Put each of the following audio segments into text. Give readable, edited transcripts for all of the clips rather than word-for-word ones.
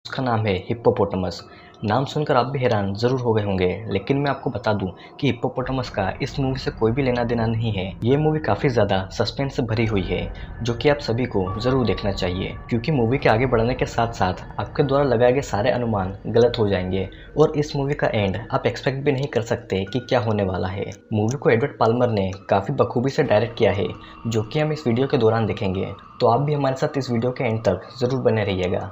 उसका नाम है हिप्पोपोटामस। नाम सुनकर आप भी हैरान ज़रूर हो गए होंगे, लेकिन मैं आपको बता दूं कि हिप्पोपोटामस का इस मूवी से कोई भी लेना देना नहीं है। ये मूवी काफ़ी ज़्यादा सस्पेंस से भरी हुई है, जो कि आप सभी को ज़रूर देखना चाहिए, क्योंकि मूवी के आगे बढ़ने के साथ साथ आपके द्वारा लगाए गए सारे अनुमान गलत हो जाएंगे और इस मूवी का एंड आप एक्सपेक्ट भी नहीं कर सकते कि क्या होने वाला है। मूवी को एडवर्ड पाल्मर ने काफ़ी बखूबी से डायरेक्ट किया है, जो कि हम इस वीडियो के दौरान देखेंगे। तो आप भी हमारे साथ इस वीडियो के एंड तक ज़रूर बने रहिएगा।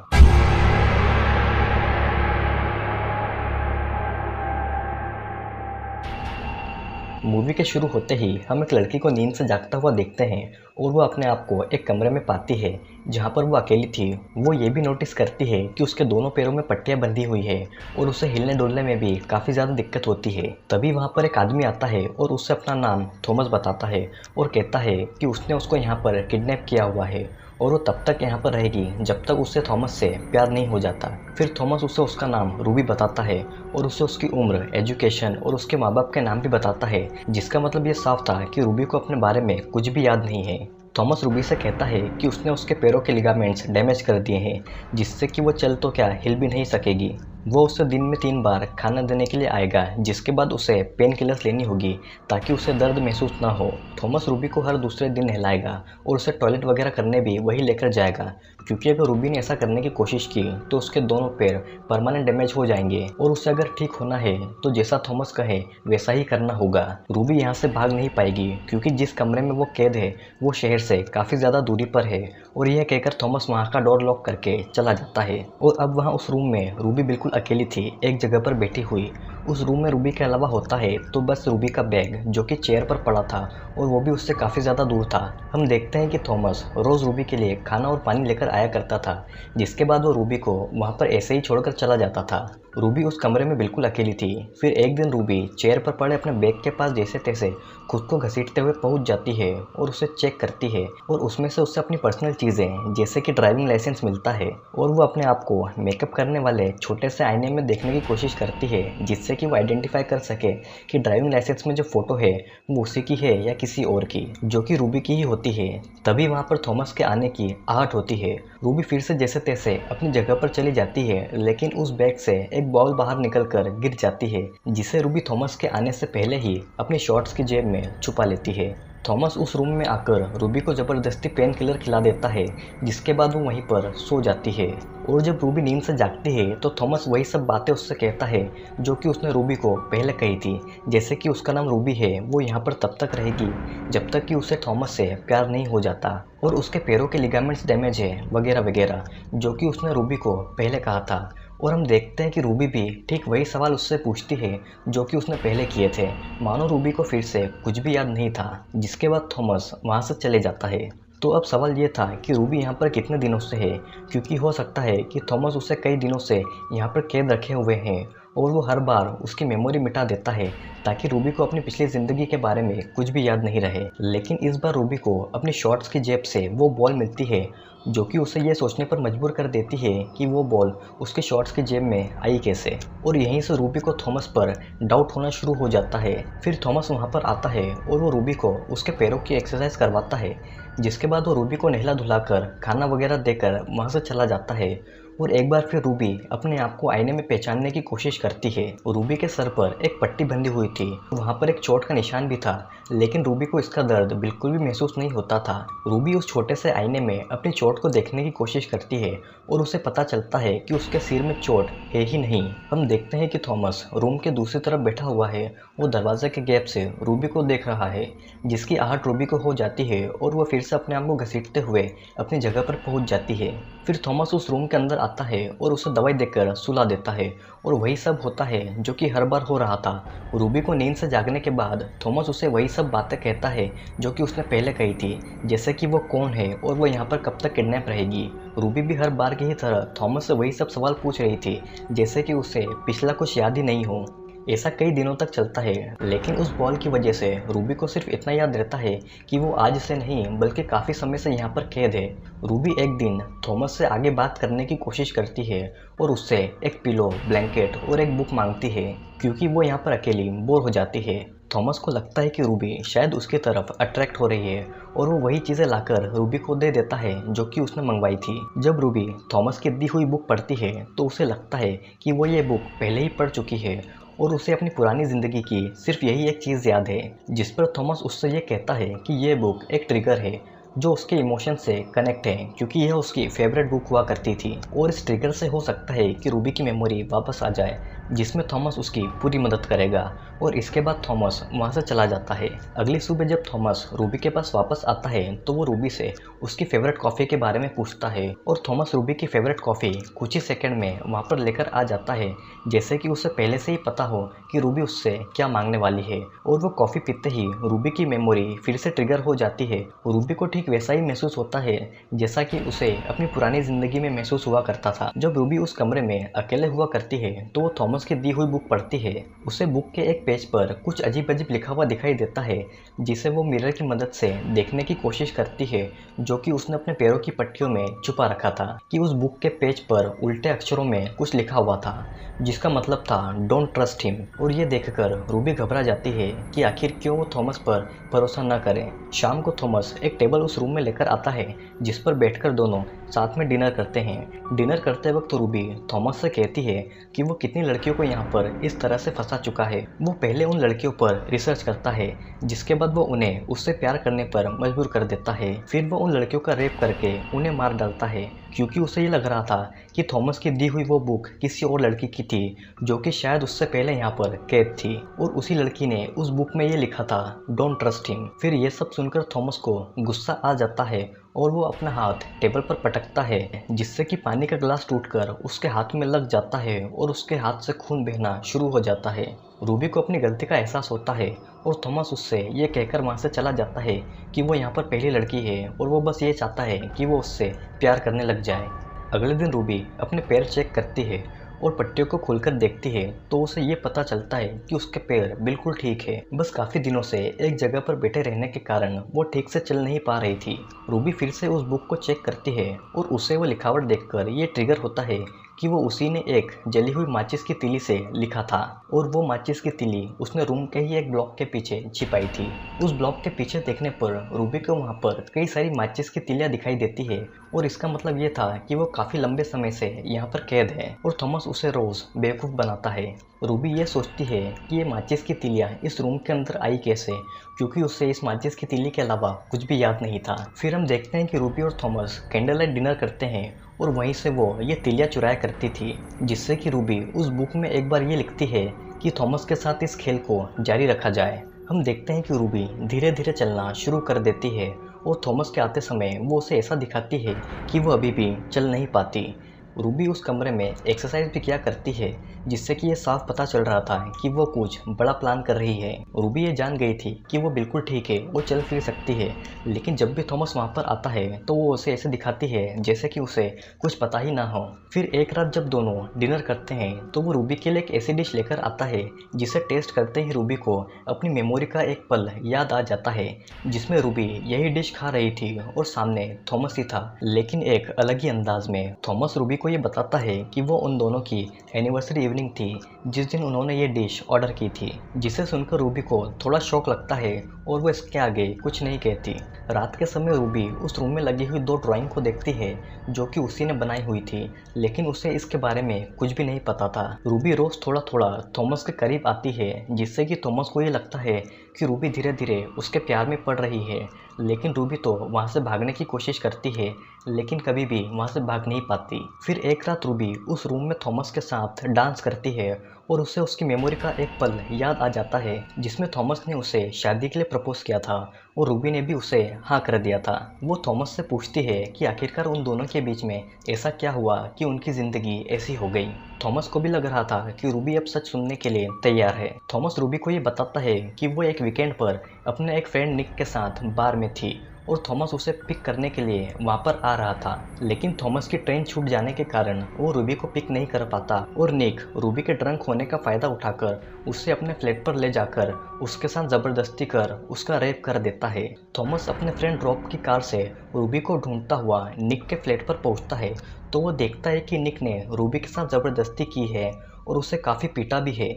मूवी के शुरू होते ही हम एक लड़की को नींद से जागता हुआ देखते हैं और वो अपने आप को एक कमरे में पाती है जहाँ पर वो अकेली थी। वो ये भी नोटिस करती है कि उसके दोनों पैरों में पट्टियाँ बंधी हुई है और उसे हिलने डुलने में भी काफ़ी ज़्यादा दिक्कत होती है। तभी वहाँ पर एक आदमी आता है और उससे अपना नाम थॉमस बताता है और कहता है कि उसने उसको यहाँ पर किडनैप किया हुआ है और वो तब तक यहाँ पर रहेगी जब तक उससे थॉमस से प्यार नहीं हो जाता। फिर थॉमस उसे उसका नाम रूबी बताता है और उसे उसकी उम्र, एजुकेशन और उसके माँ बाप के नाम भी बताता है, जिसका मतलब ये साफ था कि रूबी को अपने बारे में कुछ भी याद नहीं है। थॉमस रूबी से कहता है कि उसने उसके पैरों के लिगामेंट्स डैमेज कर दिए हैं, जिससे कि वो चल तो क्या हिल भी नहीं सकेगी। वो उसे दिन में 3 बार खाना देने के लिए आएगा, जिसके बाद उसे पेन किलर्स लेनी होगी ताकि उसे दर्द महसूस ना हो। थॉमस रूबी को हर दूसरे दिन नहलाएगा और उसे टॉयलेट वगैरह करने भी वही लेकर जाएगा, क्योंकि अगर रूबी ने ऐसा करने की कोशिश की तो उसके दोनों पैर परमानेंट डैमेज हो जाएंगे और उसे अगर ठीक होना है तो जैसा थॉमस कहे वैसा ही करना होगा। रूबी यहाँ से भाग नहीं पाएगी, क्योंकि जिस कमरे में वो कैद है वो शहर से काफ़ी ज़्यादा दूरी पर है। और यह कहकर थॉमस वहाँ का डोर लॉक करके चला जाता है और अब वहाँ उस रूम में रूबी बिल्कुल अकेली थी, एक जगह पर बैठी हुई। उस रूम में रूबी के अलावा होता है तो बस रूबी का बैग, जो कि चेयर पर पड़ा था और वो भी उससे काफ़ी ज़्यादा दूर था। हम देखते हैं कि थॉमस रोज़ रूबी के लिए खाना और पानी लेकर आया करता था, जिसके बाद वो रूबी को वहाँ पर ऐसे ही छोड़कर चला जाता था। रूबी उस कमरे में बिल्कुल अकेली थी। फिर एक दिन रूबी चेयर पर पड़े अपने बैग के पास जैसे तैसे खुद को घसीटते हुए पहुंच जाती है और उसे चेक करती है और उसमें से उससे अपनी पर्सनल चीज़ें जैसे कि ड्राइविंग लाइसेंस मिलता है और वो अपने आप को मेकअप करने वाले छोटे से आईने में देखने की कोशिश करती है, जिससे कि वो आइडेंटिफाई कर सके कि ड्राइविंग लाइसेंस में जो फ़ोटो है वो उसी की है या किसी और की, जो कि रूबी की ही होती है। तभी वहाँ पर थॉमस के आने की आहट होती है। रूबी फिर से जैसे तैसे अपनी जगह पर चली जाती है, लेकिन उस बैग से एक बॉल बाहर निकलकर गिर जाती है, जिसे रूबी थॉमस के आने से पहले ही अपनी शॉर्ट्स की जेब में छुपा लेती है। थॉमस उस रूम में आकर रूबी को ज़बरदस्ती पेन किलर खिला देता है, जिसके बाद वो वहीं पर सो जाती है। और जब रूबी नींद से जागती है तो थॉमस वही सब बातें उससे कहता है जो कि उसने रूबी को पहले कही थी, जैसे कि उसका नाम रूबी है, वो यहाँ पर तब तक रहेगी जब तक कि उसे थॉमस से प्यार नहीं हो जाता और उसके पैरों के लिगामेंट्स डैमेज है वगैरह वगैरह, जो कि उसने रूबी को पहले कहा था। और हम देखते हैं कि रूबी भी ठीक वही सवाल उससे पूछती है जो कि उसने पहले किए थे, मानो रूबी को फिर से कुछ भी याद नहीं था, जिसके बाद थॉमस वहाँ से चले जाता है। तो अब सवाल ये था कि रूबी यहाँ पर कितने दिनों से है, क्योंकि हो सकता है कि थॉमस उसे कई दिनों से यहाँ पर कैद रखे हुए हैं और वो हर बार उसकी मेमोरी मिटा देता है ताकि रूबी को अपनी पिछली ज़िंदगी के बारे में कुछ भी याद नहीं रहे। लेकिन इस बार रूबी को अपनी शॉर्ट्स की जेब से वो बॉल मिलती है, जो कि उसे ये सोचने पर मजबूर कर देती है कि वो बॉल उसके शॉर्ट्स की जेब में आई कैसे। और यहीं से रूबी को थॉमस पर डाउट होना शुरू हो जाता है। फिर थॉमस वहाँ पर आता है और वो रूबी को उसके पैरों की एक्सरसाइज करवाता है, जिसके बाद वो रूबी को नहला धुलाकर खाना वगैरह देकर वहाँ से चला जाता है। और एक बार फिर रूबी अपने आप को आईने में पहचानने की कोशिश करती है। रूबी के सर पर एक पट्टी बंधी हुई थी, वहाँ पर एक चोट का निशान भी था, लेकिन रूबी को इसका दर्द बिल्कुल भी महसूस नहीं होता था। रूबी उस छोटे से आईने में अपनी चोट को देखने की कोशिश करती है और उसे पता चलता है कि उसके सिर में चोट है ही नहीं। हम देखते हैं कि थॉमस रूम के दूसरी तरफ बैठा हुआ है, वो दरवाजे के गैप से रूबी को देख रहा है, जिसकी आहट रूबी को हो जाती है और वह फिर से अपने आप को घसीटते हुए अपनी जगह पर पहुंच जाती है। फिर थॉमस उस रूम के अंदर आता है और उसे दवाई देकर सुला देता है और वही सब होता है जो कि हर बार हो रहा था। रूबी को नींद से जागने के बाद थॉमस उसे वही सब बातें कहता है जो कि उसने पहले कही थी, जैसे कि वो कौन है और वो यहाँ पर कब तक किडनैप रहेगी। रूबी भी हर बार की ही तरह थॉमस से वही सब सवाल पूछ रही थी, जैसे कि उसे पिछला कुछ याद ही नहीं हो। ऐसा कई दिनों तक चलता है, लेकिन उस बॉल की वजह से रूबी को सिर्फ इतना याद रहता है कि वो आज से नहीं बल्कि काफ़ी समय से यहाँ पर कैद है। रूबी एक दिन थॉमस से आगे बात करने की कोशिश करती है और उससे एक पिलो, ब्लैंकेट और एक बुक मांगती है, क्योंकि वो यहाँ पर अकेली बोर हो जाती है। थॉमस को लगता है कि रूबी शायद उसकी तरफ अट्रैक्ट हो रही है और वो वही चीज़ें लाकर रूबी को दे देता है जो कि उसने मंगवाई थी। जब रूबी थॉमस की दी हुई बुक पढ़ती है तो उसे लगता है कि वो ये बुक पहले ही पढ़ चुकी है और उसे अपनी पुरानी ज़िंदगी की सिर्फ यही एक चीज़ याद है, जिस पर थॉमस उससे ये कहता है कि ये बुक एक ट्रिगर है जो उसके इमोशन से कनेक्ट है, क्योंकि यह उसकी फेवरेट बुक हुआ करती थी और इस ट्रिगर से हो सकता है कि रूबी की मेमोरी वापस आ जाए, जिसमें थॉमस उसकी पूरी मदद करेगा। और इसके बाद थॉमस वहाँ से चला जाता है। अगली सुबह जब थॉमस रूबी के पास वापस आता है तो वो रूबी से उसकी फेवरेट कॉफ़ी के बारे में पूछता है और थॉमस रूबी की फेवरेट कॉफ़ी कुछ ही सेकंड में वहाँ पर लेकर आ जाता है, जैसे कि उसे पहले से ही पता हो कि रूबी उससे क्या मांगने वाली है। और वो कॉफ़ी पीते ही रूबी की मेमोरी फिर से ट्रिगर हो जाती है। रूबी को ठीक वैसा ही महसूस होता है जैसा कि उसे अपनी पुरानी ज़िंदगी में महसूस हुआ करता था। जब रूबी उस कमरे में अकेले हुआ करती है तो वो थॉमस की दी हुई बुक पढ़ती है। उसे बुक के एक पेज पर कुछ अजीब अजीब लिखा हुआ दिखाई देता है, जिसे वो मिरर की मदद से देखने की कोशिश करती है, जो कि उसने अपने पैरों की पट्टियों में छुपा रखा था। कि उस बुक के पेज पर उल्टे अक्षरों में कुछ लिखा हुआ था जिसका मतलब था डोंट ट्रस्ट हिम। और ये देखकर रूबी घबरा जाती है कि आखिर क्यों वो थॉमस पर भरोसा न करें। शाम को थॉमस एक टेबल उस रूम में लेकर आता है जिस पर बैठकर दोनों साथ में डिनर करते हैं। डिनर करते वक्त रूबी थॉमस से कहती है कि वो कितनी लड़कियों को यहाँ पर इस तरह से फंसा चुका है। वो पहले उन लड़कियों पर रिसर्च करता है, जिसके बाद वो उन्हें उससे प्यार करने पर मजबूर कर देता है। फिर वो उन लड़कियों का रेप करके उन्हें मार डालता है, क्योंकि उसे ये लग रहा था कि थॉमस की दी हुई वो बुक किसी और लड़की की थी जो कि शायद उससे पहले यहाँ पर कैद थी, और उसी लड़की ने उस बुक में ये लिखा था डोंट ट्रस्ट हिम। फिर ये सब सुनकर थॉमस को गुस्सा आ जाता है और वो अपना हाथ टेबल पर पटकता है, जिससे कि पानी का ग्लास टूटकर उसके हाथ में लग जाता है और उसके हाथ से खून बहना शुरू हो जाता है। रूबी को अपनी गलती का एहसास होता है और थॉमस उससे ये कहकर वहाँ से चला जाता है कि वो यहाँ पर पहली लड़की है और वो बस ये चाहता है कि वो उससे प्यार करने लग जाए। अगले दिन रूबी अपने पैर चेक करती है और पट्टियों को खोलकर देखती है तो उसे ये पता चलता है कि उसके पैर बिल्कुल ठीक है, बस काफ़ी दिनों से एक जगह पर बैठे रहने के कारण वो ठीक से चल नहीं पा रही थी। रूबी फिर से उस बुक को चेक करती है और उसे वो लिखावट देखकर ये ट्रिगर होता है कि वो उसी ने एक जली हुई माचिस की तीली से लिखा था, और वो माचिस की तीली उसने रूम के ही एक ब्लॉक के पीछे छिपाई थी। उस ब्लॉक के पीछे देखने पर रूबी को वहाँ पर कई सारी माचिस की तीलियाँ दिखाई देती है, और इसका मतलब ये था कि वो काफ़ी लंबे समय से यहाँ पर कैद है और थॉमस उसे रोज़ बेवकूफ़ बनाता है। रूबी ये सोचती है कि ये माचिस की तीलियाँ इस रूम के अंदर आई कैसे, क्योंकि उसे इस माचिस की तीली के अलावा कुछ भी याद नहीं था। फिर हम देखते हैं कि रूबी और थॉमस कैंडल लाइट डिनर करते हैं और वहीं से वो ये तीलियाँ चुराया करती थी, जिससे कि रूबी उस बुक में एक बार ये लिखती है कि थॉमस के साथ इस खेल को जारी रखा जाए। हम देखते हैं कि रूबी धीरे धीरे चलना शुरू कर देती है और थॉमस के आते समय वो उसे ऐसा दिखाती है कि वो अभी भी चल नहीं पाती। रूबी उस कमरे में एक्सरसाइज भी किया करती है, जिससे कि ये साफ पता चल रहा था कि वो कुछ बड़ा प्लान कर रही है। रूबी ये जान गई थी कि वो बिल्कुल ठीक है, वो चल फिर सकती है, लेकिन जब भी थॉमस वहाँ पर आता है तो वो उसे ऐसे दिखाती है जैसे कि उसे कुछ पता ही ना हो। फिर एक रात जब दोनों डिनर करते हैं तो वो रूबी के लिए एक ऐसी डिश लेकर आता है जिसे टेस्ट करते ही रूबी को अपनी मेमोरी का एक पल याद आ जाता है, जिसमें रूबी यही डिश खा रही थी और सामने थॉमस ही था, लेकिन एक अलग ही अंदाज में। थॉमस रूबी को ये बताता है कि वो उन दोनों की एनिवर्सरी इवनिंग थी जिस दिन उन्होंने ये डिश ऑर्डर की थी, जिसे सुनकर रूबी को थोड़ा शौक लगता है और वो इसके आगे कुछ नहीं कहती। रात के समय रूबी उस रूम में लगी हुई दो ड्राइंग को देखती है जो कि उसी ने बनाई हुई थी, लेकिन उसे इसके बारे में कुछ भी नहीं पता था। रूबी रोज थोड़ा थोड़ा थॉमस के करीब आती है, जिससे कि थॉमस को ये लगता है कि रूबी धीरे धीरे उसके प्यार में पड़ रही है, लेकिन रूबी तो वहाँ से भागने की कोशिश करती है लेकिन कभी भी वहाँ से भाग नहीं पाती। फिर एक रात रूबी उस रूम में थॉमस के साथ डांस करती है और उसे उसकी मेमोरी का एक पल याद आ जाता है जिसमें थॉमस ने उसे शादी के लिए प्रपोज किया था और रूबी ने भी उसे हाँ कर दिया था। वो थॉमस से पूछती है कि आखिरकार उन दोनों के बीच में ऐसा क्या हुआ कि उनकी ज़िंदगी ऐसी हो गई। थॉमस को भी लग रहा था कि रूबी अब सच सुनने के लिए तैयार है। थॉमस रूबी को ये बताता है कि वो एक वीकेंड पर अपने एक फ्रेंड निक के साथ बार में थी और थॉमस उसे पिक करने के लिए वहाँ पर आ रहा था, लेकिन थॉमस की ट्रेन छूट जाने के कारण वो रूबी को पिक नहीं कर पाता और निक रूबी के ड्रंक होने का फ़ायदा उठाकर उसे अपने फ्लैट पर ले जाकर उसके साथ ज़बरदस्ती कर उसका रेप कर देता है। थॉमस अपने फ्रेंड रॉब की कार से रूबी को ढूंढता हुआ निक के फ्लैट पर पहुँचता है तो वो देखता है कि निक ने रूबी के साथ ज़बरदस्ती की है और उसे काफ़ी पीटा भी है।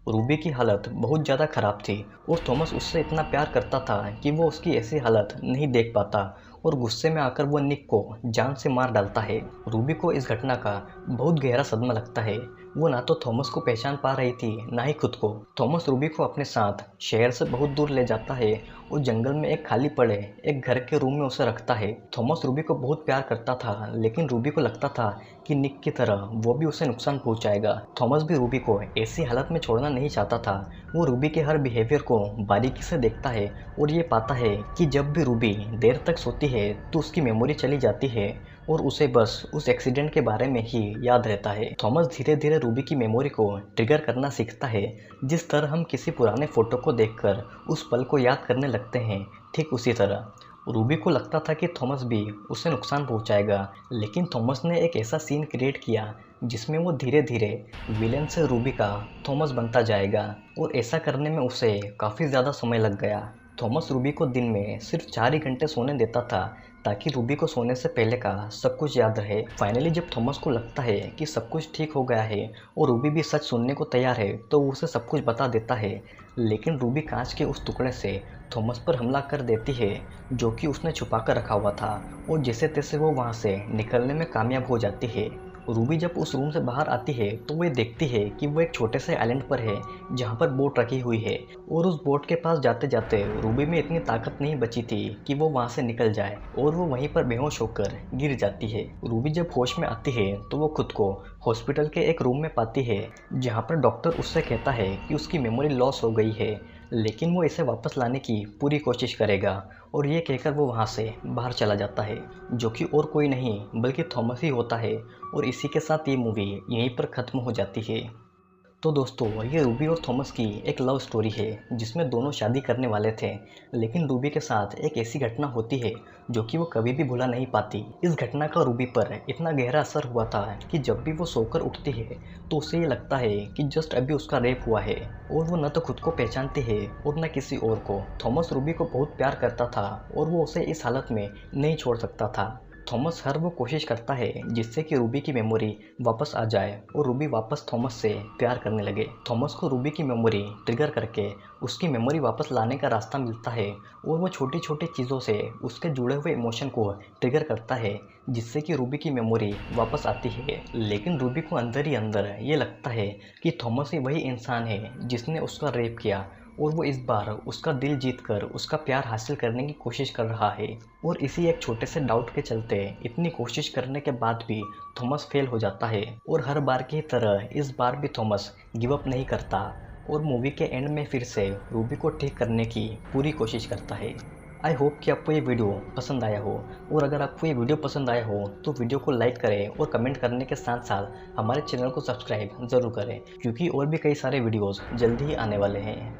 रूबी की हालत बहुत ज़्यादा ख़राब थी और थॉमस उससे इतना प्यार करता था कि वो उसकी ऐसी हालत नहीं देख पाता और गुस्से में आकर वो निक को जान से मार डालता है। रूबी को इस घटना का बहुत गहरा सदमा लगता है। वो ना तो थॉमस को पहचान पा रही थी ना ही खुद को। थॉमस रूबी को अपने साथ शहर से बहुत दूर ले जाता है और जंगल में एक खाली पड़े एक घर के रूम में उसे रखता है। थॉमस रूबी को बहुत प्यार करता था, लेकिन रूबी को लगता था कि निक की तरह वो भी उसे नुकसान पहुंचाएगा। थॉमस भी रूबी को ऐसी हालत में छोड़ना नहीं चाहता था। वो रूबी के हर बिहेवियर को बारीकी से देखता है और ये पाता है कि जब भी रूबी देर तक सोती है तो उसकी मेमोरी चली जाती है और उसे बस उस एक्सीडेंट के बारे में ही याद रहता है। थॉमस धीरे धीरे रूबी की मेमोरी को ट्रिगर करना सीखता है। जिस तरह हम किसी पुराने फोटो को देखकर उस पल को याद करने लगते हैं, ठीक उसी तरह रूबी को लगता था कि थॉमस भी उसे नुकसान पहुंचाएगा, लेकिन थॉमस ने एक ऐसा सीन क्रिएट किया जिसमें वो धीरे धीरे विलेन से रूबी का थॉमस बनता जाएगा और ऐसा करने में उसे काफ़ी ज़्यादा समय लग गया। थॉमस रूबी को दिन में सिर्फ 4 ही घंटे सोने देता था ताकि रूबी को सोने से पहले का सब कुछ याद रहे। फाइनली जब थॉमस को लगता है कि सब कुछ ठीक हो गया है और रूबी भी सच सुनने को तैयार है तो वो उसे सब कुछ बता देता है, लेकिन रूबी कांच के उस टुकड़े से थॉमस पर हमला कर देती है जो कि उसने छुपा कर रखा हुआ था और जैसे तैसे वो वहाँ से निकलने में कामयाब हो जाती है। रूबी जब उस रूम से बाहर आती है तो वो देखती है कि वो एक छोटे से आइलैंड पर है जहाँ पर बोट रखी हुई है और उस बोट के पास जाते जाते रूबी में इतनी ताकत नहीं बची थी कि वो वहाँ से निकल जाए और वो वहीं पर बेहोश होकर गिर जाती है। रूबी जब होश में आती है तो वो खुद को हॉस्पिटल के एक रूम में पाती है जहाँ पर डॉक्टर उससे कहता है कि उसकी मेमोरी लॉस हो गई है, लेकिन वो इसे वापस लाने की पूरी कोशिश करेगा और ये कहकर वो वहाँ से बाहर चला जाता है, जो कि और कोई नहीं बल्कि थॉमस ही होता है। और इसी के साथ ये मूवी यहीं पर ख़त्म हो जाती है। तो दोस्तों, ये रूबी और थॉमस की एक लव स्टोरी है जिसमें दोनों शादी करने वाले थे, लेकिन रूबी के साथ एक ऐसी घटना होती है जो कि वो कभी भी भुला नहीं पाती। इस घटना का रूबी पर इतना गहरा असर हुआ था कि जब भी वो सोकर उठती है तो उसे ये लगता है कि जस्ट अभी उसका रेप हुआ है और वो न तो खुद को पहचानती है और न किसी और को। थॉमस रूबी को बहुत प्यार करता था और वो उसे इस हालत में नहीं छोड़ सकता था। थॉमस हर वो कोशिश करता है जिससे कि रूबी की मेमोरी वापस आ जाए और रूबी वापस थॉमस से प्यार करने लगे। थॉमस को रूबी की मेमोरी ट्रिगर करके उसकी मेमोरी वापस लाने का रास्ता मिलता है और वो छोटी छोटी चीज़ों से उसके जुड़े हुए इमोशन को ट्रिगर करता है जिससे कि रूबी की मेमोरी वापस आती है। लेकिन रूबी को अंदर ही अंदर ये लगता है कि थॉमस ही वही इंसान है जिसने उसका रेप किया और वो इस बार उसका दिल जीतकर उसका प्यार हासिल करने की कोशिश कर रहा है। और इसी एक छोटे से डाउट के चलते इतनी कोशिश करने के बाद भी थॉमस फेल हो जाता है और हर बार की तरह इस बार भी थॉमस गिव अप नहीं करता और मूवी के एंड में फिर से रूबी को ठीक करने की पूरी कोशिश करता है। आई होप कि आपको ये वीडियो पसंद आया हो, और अगर आपको ये वीडियो पसंद आया हो तो वीडियो को लाइक करें और कमेंट करने के साथ साथ हमारे चैनल को सब्सक्राइब ज़रूर करें, क्योंकि और भी कई सारे वीडियोज़ जल्दी ही आने वाले हैं।